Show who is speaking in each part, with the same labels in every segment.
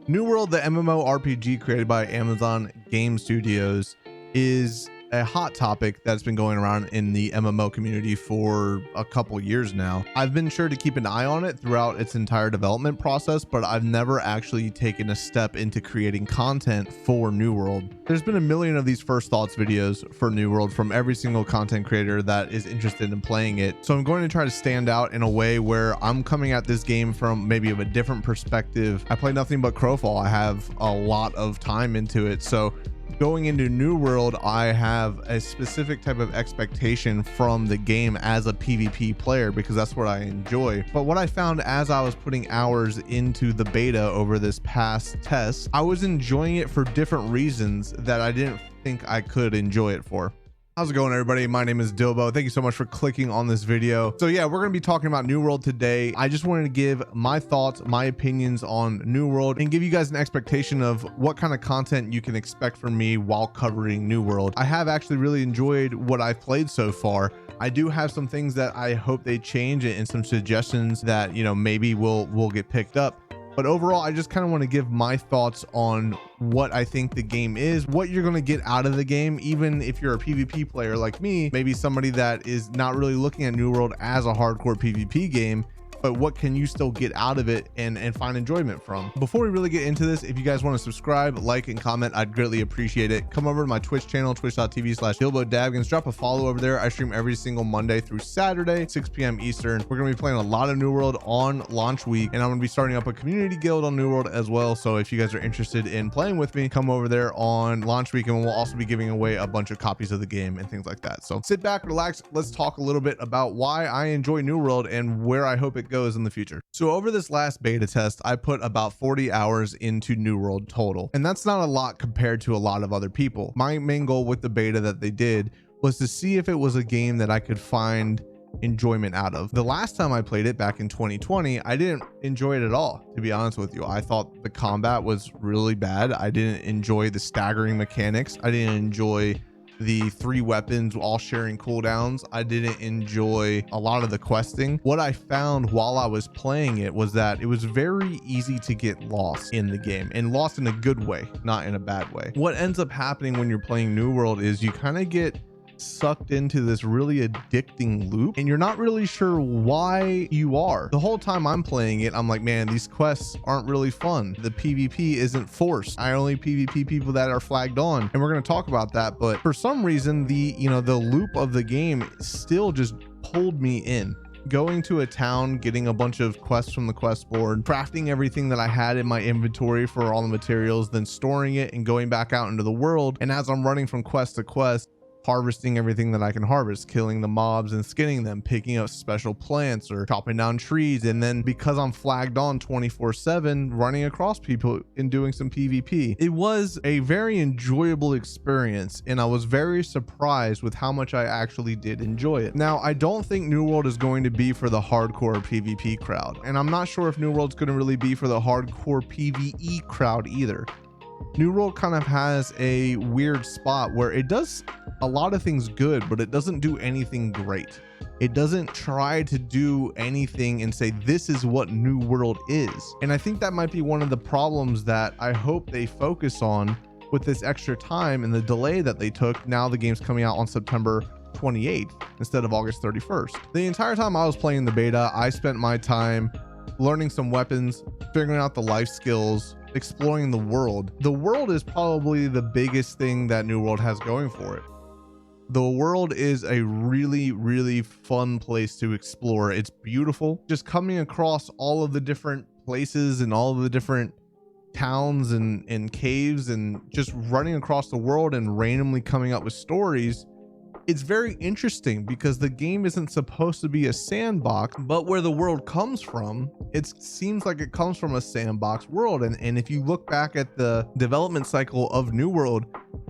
Speaker 1: New World, the MMO RPG created by Amazon Game Studios, is a hot topic that's been going around in the MMO community for a couple years now. I've been sure to keep an eye on it throughout its entire development process, but I've never actually taken a step into creating content for New World. There's been a million of these first thoughts videos for New World from every single content creator that is interested in playing it. So I'm going to try to stand out in a way where I'm coming at this game from maybe of a different perspective. I play nothing but Crowfall. I have a lot of time into it. So going into New World, I have a specific type of expectation from the game as a PvP player because that's what I enjoy. But what I found as I was putting hours into the beta over this past test, I was enjoying it for different reasons that I didn't think I could enjoy it for. How's it going, everybody? My name is Dilbo. Thank you so much for clicking on this video. So yeah, we're going to be talking about New World today. I just wanted to give my thoughts, my opinions on New World, and give you guys an expectation of what kind of content you can expect from me while covering New World. I have actually really enjoyed what I've played so far. I do have some things that I hope they change and some suggestions that, you know, maybe will get picked up. But overall, I just kind of want to give my thoughts on what I think the game is, what you're going to get out of the game, even if you're a PvP player like me, maybe somebody that is not really looking at New World as a hardcore PvP game, but what can you still get out of it and find enjoyment from. Before we really get into this, if you guys want to subscribe, like, and comment, I'd greatly appreciate it. Come over to my Twitch channel, twitch.tv/DilboDavgans. Drop a follow over there. I stream every single Monday through Saturday, 6 p.m. Eastern. We're going to be playing a lot of New World on launch week, and I'm going to be starting up a community guild on New World as well. So if you guys are interested in playing with me, come over there on launch week, and we'll also be giving away a bunch of copies of the game and things like that. So sit back, relax. Let's talk a little bit about why I enjoy New World and where I hope it goes in the future. So over this last beta test, I put about 40 hours into New World total, and that's not a lot compared to a lot of other people. My main goal with the beta that they did was to see if it was a game that I could find enjoyment out of. The last time I played it back in 2020, I didn't enjoy it at all, to be honest with you. I thought the combat was really bad. I didn't enjoy the staggering mechanics. I didn't enjoy the 3 weapons all sharing cooldowns. I didn't enjoy a lot of the questing. What I found while I was playing it was that it was very easy to get lost in the game, and lost in a good way, not in a bad way. What ends up happening when you're playing New World is you kind of get sucked into this really addicting loop, and you're not really sure why you are. The whole time I'm playing it, I'm like, man, these quests aren't really fun. The PvP isn't forced. I only PvP people that are flagged on, and we're going to talk about that. But for some reason, the loop of the game still just pulled me in. Going to a town, getting a bunch of quests from the quest board, crafting everything that I had in my inventory for all the materials, then storing it and going back out into the world. And as I'm running from quest to quest, harvesting everything that I can harvest, killing the mobs and skinning them, picking up special plants or chopping down trees. And then because I'm flagged on 24/7, running across people and doing some PvP. It was a very enjoyable experience, and I was very surprised with how much I actually did enjoy it. Now, I don't think New World is going to be for the hardcore PvP crowd, and I'm not sure if New World's going to really be for the hardcore PvE crowd either. New World kind of has a weird spot where it does a lot of things good, but it doesn't do anything great. It doesn't try to do anything and say, this is what New World is. And I think that might be one of the problems that I hope they focus on with this extra time and the delay that they took. Now the game's coming out on September 28th instead of August 31st. The entire time I was playing the beta, I spent my time learning some weapons, figuring out the life skills, exploring the world. The world is probably the biggest thing that New World has going for it. The world is a really, really fun place to explore. It's beautiful. Just coming across all of the different places and all of the different towns and caves, and just running across the world and randomly coming up with stories. It's very interesting because the game isn't supposed to be a sandbox, but where the world comes from, it seems like it comes from a sandbox world. And if you look back at the development cycle of New World,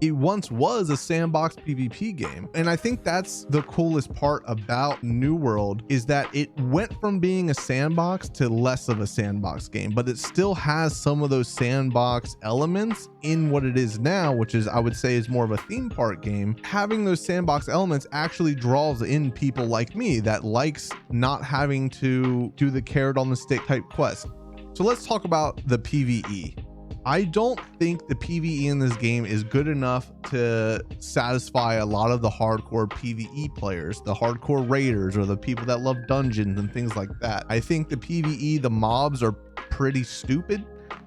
Speaker 1: it once was a sandbox PvP game. And I think that's the coolest part about New World, is that it went from being a sandbox to less of a sandbox game, but it still has some of those sandbox elements in what it is now, which is, I would say, is more of a theme park game. Having those sandbox elements actually draws in people like me that likes not having to do the carrot on the stick type quest. So let's talk about the PvE. I don't think the PvE in this game is good enough to satisfy a lot of the hardcore PvE players, the hardcore raiders, or the people that love dungeons and things like that. I think the PvE, the mobs are pretty stupid.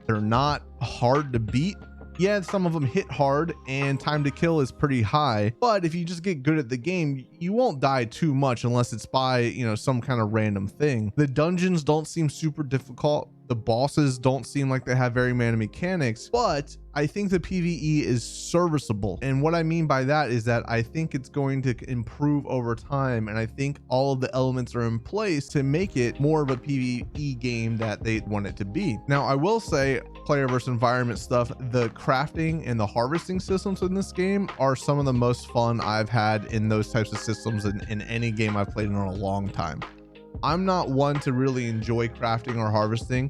Speaker 1: They're not hard to beat. Yeah, some of them hit hard and time to kill is pretty high, but if you just get good at the game, you won't die too much unless it's by, you know, some kind of random thing. The dungeons don't seem super difficult. The bosses don't seem like they have very many mechanics, but I think the PvE is serviceable. And what I mean by that is that I think it's going to improve over time. And I think all of the elements are in place to make it more of a PvE game that they want it to be. Now, I will say player versus environment stuff, the crafting and the harvesting systems in this game are some of the most fun I've had in those types of systems in any game I've played in a long time. I'm not one to really enjoy crafting or harvesting,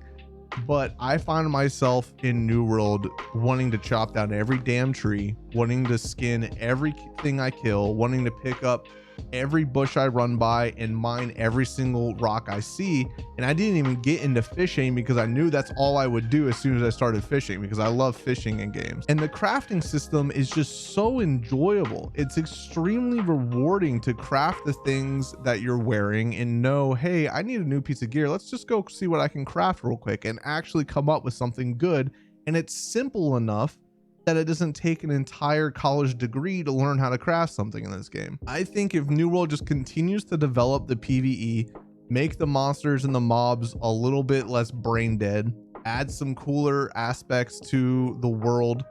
Speaker 1: but I find myself in New World wanting to chop down every damn tree, wanting to skin everything I kill, wanting to pick up every bush I run by and mine every single rock I see. And I didn't even get into fishing because I knew that's all I would do as soon as I started fishing, because I love fishing in games. And the crafting system is just so enjoyable. It's extremely rewarding to craft the things that you're wearing and know, hey, I need a new piece of gear. Let's just go see what I can craft real quick and actually come up with something good. And it's simple enough that it doesn't take an entire college degree to learn how to craft something in this game. I think if New World just continues to develop the PvE, make the monsters and the mobs a little bit less brain dead, add some cooler aspects to the world,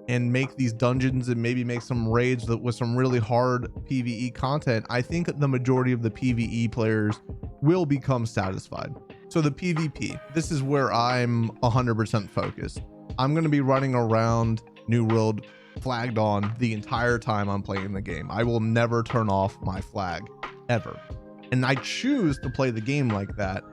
Speaker 1: and make these dungeons and maybe make some raids with some really hard PvE content, I think the majority of the PvE players will become satisfied. So the PvP, this is where I'm 100% focused. I'm going to be running around New World flagged on the entire time I'm playing the game. I will never turn off my flag ever. And I choose to play the game like that,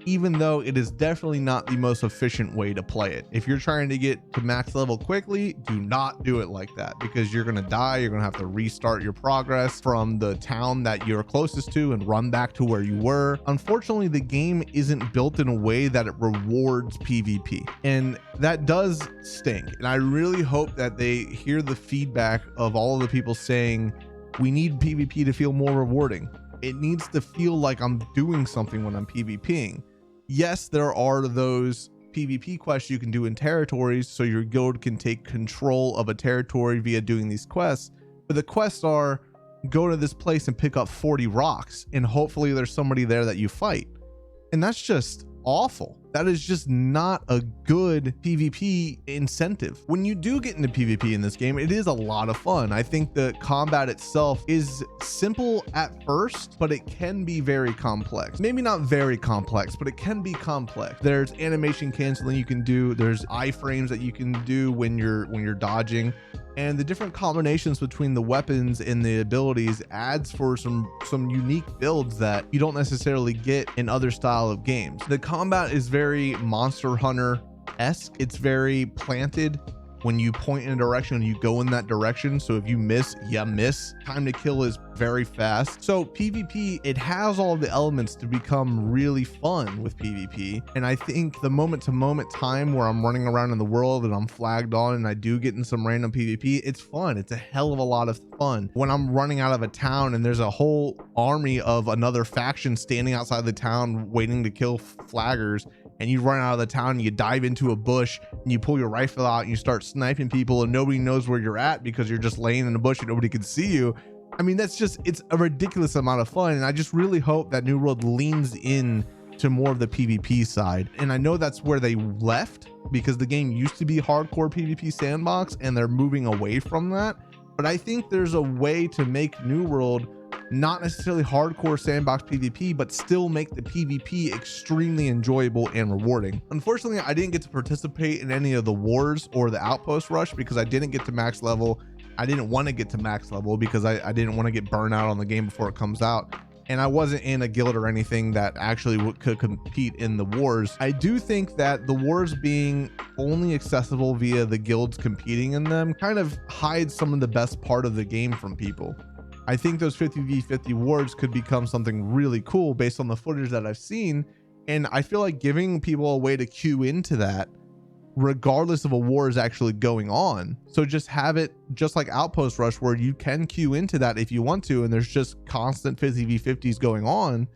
Speaker 1: even though it is definitely not the most efficient way to play it. If you're trying to get to max level quickly, do not do it like that, because you're going to die. You're going to have to restart your progress from the town that you're closest to and run back to where you were. Unfortunately, the game isn't built in a way that it rewards PvP, and that does stink. And I really hope that they hear the feedback of all of the people saying we need PvP to feel more rewarding. It needs to feel like I'm doing something when I'm PvPing. Yes, there are those PvP quests you can do in territories, so your guild can take control of a territory via doing these quests. But the quests are go to this place and pick up 40 rocks, and hopefully there's somebody there that you fight. And that's just awful. That is just not a good PvP incentive. When you do get into PvP in this game, it is a lot of fun. I think the combat itself is simple at first, but it can be very complex. Maybe not very complex, but it can be complex. There's animation canceling you can do. There's iframes that you can do when you're dodging. And the different combinations between the weapons and the abilities adds for some unique builds that you don't necessarily get in other style of games. The combat is very Monster Hunter-esque. It's very planted. When you point in a direction, you go in that direction. So if you miss, you miss. Time to kill is very fast. So PvP, it has all the elements to become really fun with PvP. And I think the moment to moment time where I'm running around in the world and I'm flagged on and I do get in some random PvP, it's fun. It's a hell of a lot of fun. When I'm running out of a town and there's a whole army of another faction standing outside the town waiting to kill flaggers, and you run out of the town and you dive into a bush and you pull your rifle out and you start sniping people and nobody knows where you're at because you're just laying in a bush and nobody can see you. I mean, it's a ridiculous amount of fun. And I just really hope that New World leans in to more of the PvP side. And I know that's where they left, because the game used to be hardcore PvP sandbox and they're moving away from that. But I think there's a way to make New World not necessarily hardcore sandbox PvP, but still make the PvP extremely enjoyable and rewarding. Unfortunately, I didn't get to participate in any of the wars or the outpost rush because I didn't get to max level. I didn't want to get to max level because I didn't want to get burned out on the game before it comes out. And I wasn't in a guild or anything that actually could compete in the wars. I do think that the wars being only accessible via the guilds competing in them kind of hides some of the best part of the game from people. I think those 50v50 wars could become something really cool based on the footage that I've seen. And I feel like giving people a way to queue into that regardless of a war is actually going on. So just have it just like Outpost Rush, where you can queue into that if you want to, and there's just constant 50v50s going on,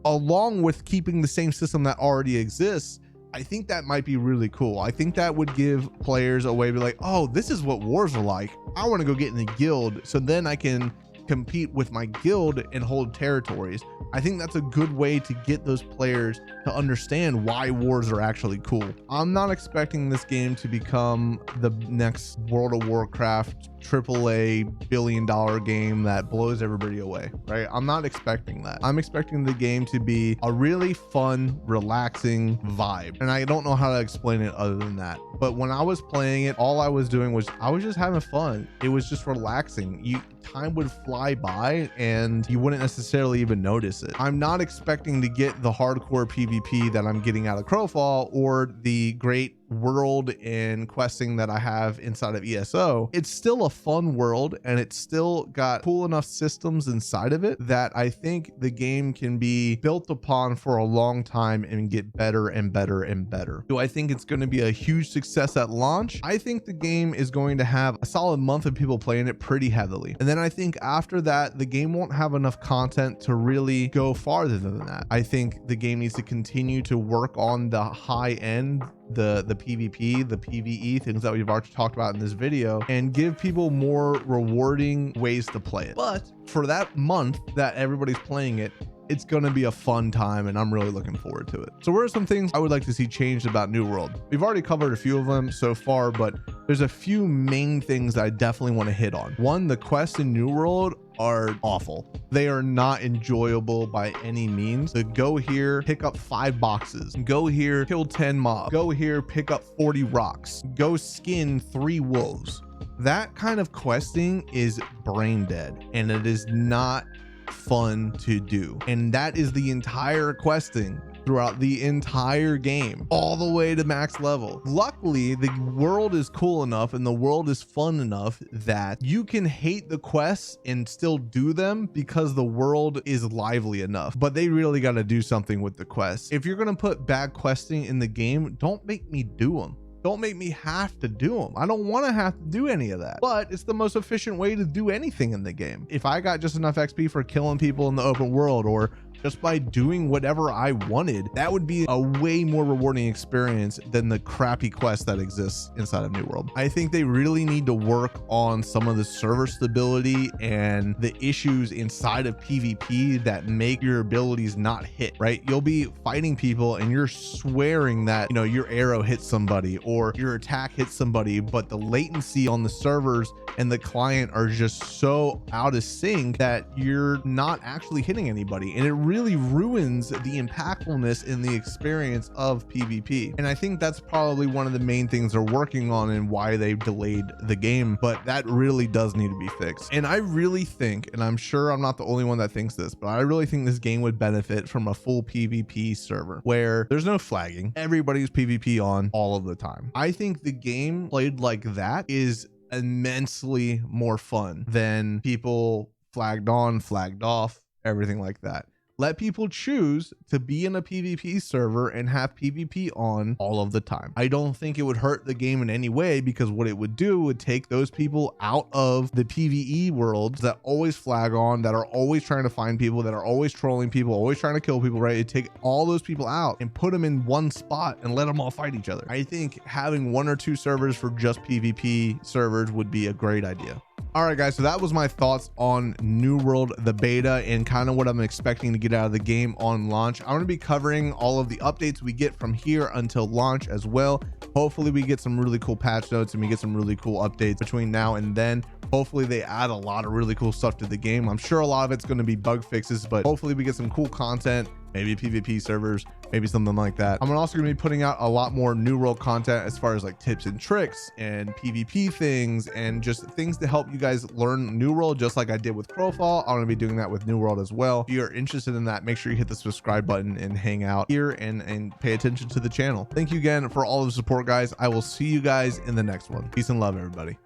Speaker 1: along with keeping the same system that already exists. I think that might be really cool. I think that would give players a way to be like, oh, this is what wars are like. I want to go get in a guild, so then I can compete with my guild and hold territories. I think that's a good way to get those players to understand why wars are actually cool. I'm not expecting this game to become the next World of Warcraft AAA billion-dollar game that blows everybody away, right? I'm not expecting that. I'm expecting the game to be a really fun, relaxing vibe. And I don't know how to explain it other than that. But when I was playing it, all I was doing was I was just having fun. It was just relaxing. Time would fly by and you wouldn't necessarily even notice it. I'm not expecting to get the hardcore PvP that I'm getting out of Crowfall or the great world and questing that I have inside of ESO. It's still a fun world, and it's still got cool enough systems inside of it that I think the game can be built upon for a long time and get better and better and better. Do I think it's going to be a huge success at launch? I think the game is going to have a solid month of people playing it pretty heavily, and then I think after that the game won't have enough content to really go farther than that. I think the game needs to continue to work on the high end, the PvP, the PvE, things that we've already talked about in this video, and give people more rewarding ways to play it. But for that month that everybody's playing it, it's going to be a fun time, and I'm really looking forward to it. So what are some things I would like to see changed about New World? We've already covered a few of them so far, but there's a few main things that I definitely want to hit on. One, the quests in New World are awful. They are not enjoyable by any means. To go here, pick up 5 boxes, go here, kill 10 mobs, go here, pick up 40 rocks, go skin 3 wolves. That kind of questing is brain dead, and it is not fun to do. And that is the entire questing throughout the entire game, all the way to max level. Luckily, the world is cool enough and the world is fun enough that you can hate the quests and still do them because the world is lively enough. But they really got to do something with the quests. If you're going to put bad questing in the game, don't make me do them. Don't make me have to do them. I don't want to have to do any of that, but it's the most efficient way to do anything in the game. If I got just enough XP for killing people in the open world, or just by doing whatever I wanted, that would be a way more rewarding experience than the crappy quest that exists inside of New World. I think they really need to work on some of the server stability and the issues inside of PvP that make your abilities not hit, right? You'll be fighting people and you're swearing that, you know, your arrow hits somebody or your attack hits somebody, but the latency on the servers and the client are just so out of sync that you're not actually hitting anybody. And it really ruins the impactfulness in the experience of PvP. And I think that's probably one of the main things they're working on and why they've delayed the game, but that really does need to be fixed. And I really think, and I'm sure I'm not the only one that thinks this, but I really think this game would benefit from a full PvP server where there's no flagging. Everybody's PvP on all of the time. I think the game played like that is immensely more fun than people flagged on, flagged off, everything like that. Let people choose to be in a PvP server and have PvP on all of the time. I don't think it would hurt the game in any way, because what it would do would take those people out of the PvE worlds that always flag on, that are always trying to find people, that are always trolling people, always trying to kill people, right? It'd take all those people out and put them in one spot and let them all fight each other. I think having 1 or 2 servers for just PvP servers would be a great idea. All right, guys, so that was my thoughts on New World, the beta, and kind of what I'm expecting to get out of the game on launch. I'm going to be covering all of the updates we get from here until launch as well. Hopefully we get some really cool patch notes and we get some really cool updates between now and then. Hopefully they add a lot of really cool stuff to the game. I'm sure a lot of it's going to be bug fixes, but hopefully we get some cool content, maybe PvP servers, maybe something like that. I'm also going to be putting out a lot more New World content as far as like tips and tricks and PvP things and just things to help you guys learn New World, just like I did with Crowfall. I'm going to be doing that with New World as well. If you're interested in that, make sure you hit the subscribe button and hang out here and pay attention to the channel. Thank you again for all of the support, guys. I will see you guys in the next one. Peace and love, everybody.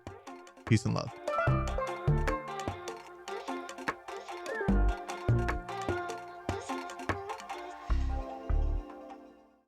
Speaker 1: Peace and love.